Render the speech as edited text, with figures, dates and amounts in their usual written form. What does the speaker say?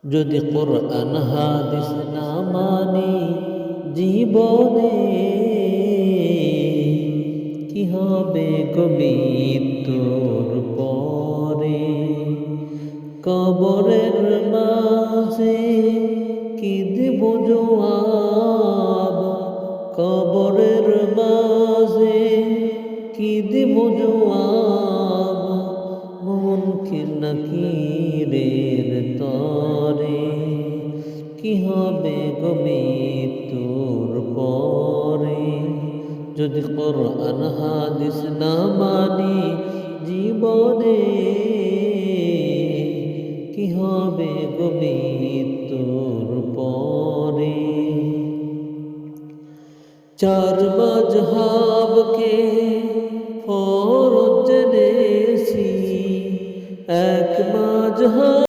যদি কোরআন হাদিস না মানি জীবনে, কি হবে গো মৃত্যুর পরে? কবরের মাঝে কি দেব জবাব? কবরের মাঝে কি দেব জবাব? মুনকির নাকিরের তরে, কি হবে গো মৃত্যুর পরে? যদি কোরআন হাদিস না মানি জীবনে, কি হবে গো মৃত্যুর পরে? চার মাযহাবকে ফরজ জেনেছি, এক মাযহাব